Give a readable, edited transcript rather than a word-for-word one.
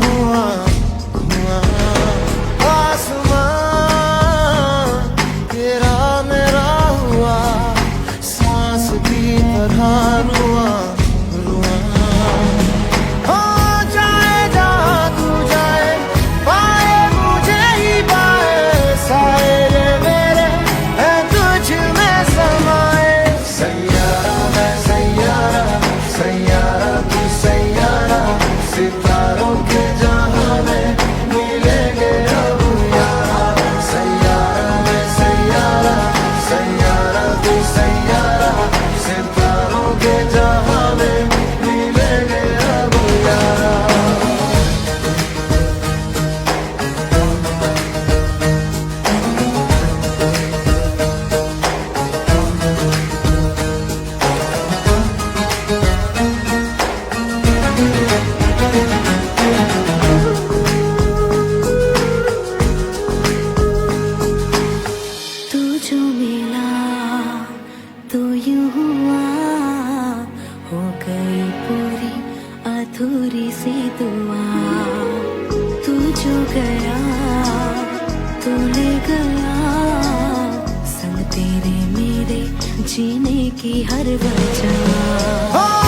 धुआं धुआं। आसमां तेरा मेरा हुआ, सांस की तरह रुआं रुआं। हो जाए जहाँ तू जाए, पाए मुझे ही पाए, साए ये मेरे हैं तुझ में समाए। सैयारा मैं सैयारा, सैयारा तू सैयारा, सितारों के जहां में मिलेंगे अब यारा। सैयारा मैं सैयारा, सैयारा तू सैयारा, सितारों के जहां में मिलेंगे अब यारा। तू जो मिला तो यूं हुआ, हो गई पूरी अधूरी सी दुआ। तू जो गया तो ले गया, संग तेरे मेरे जीने की हर वजह।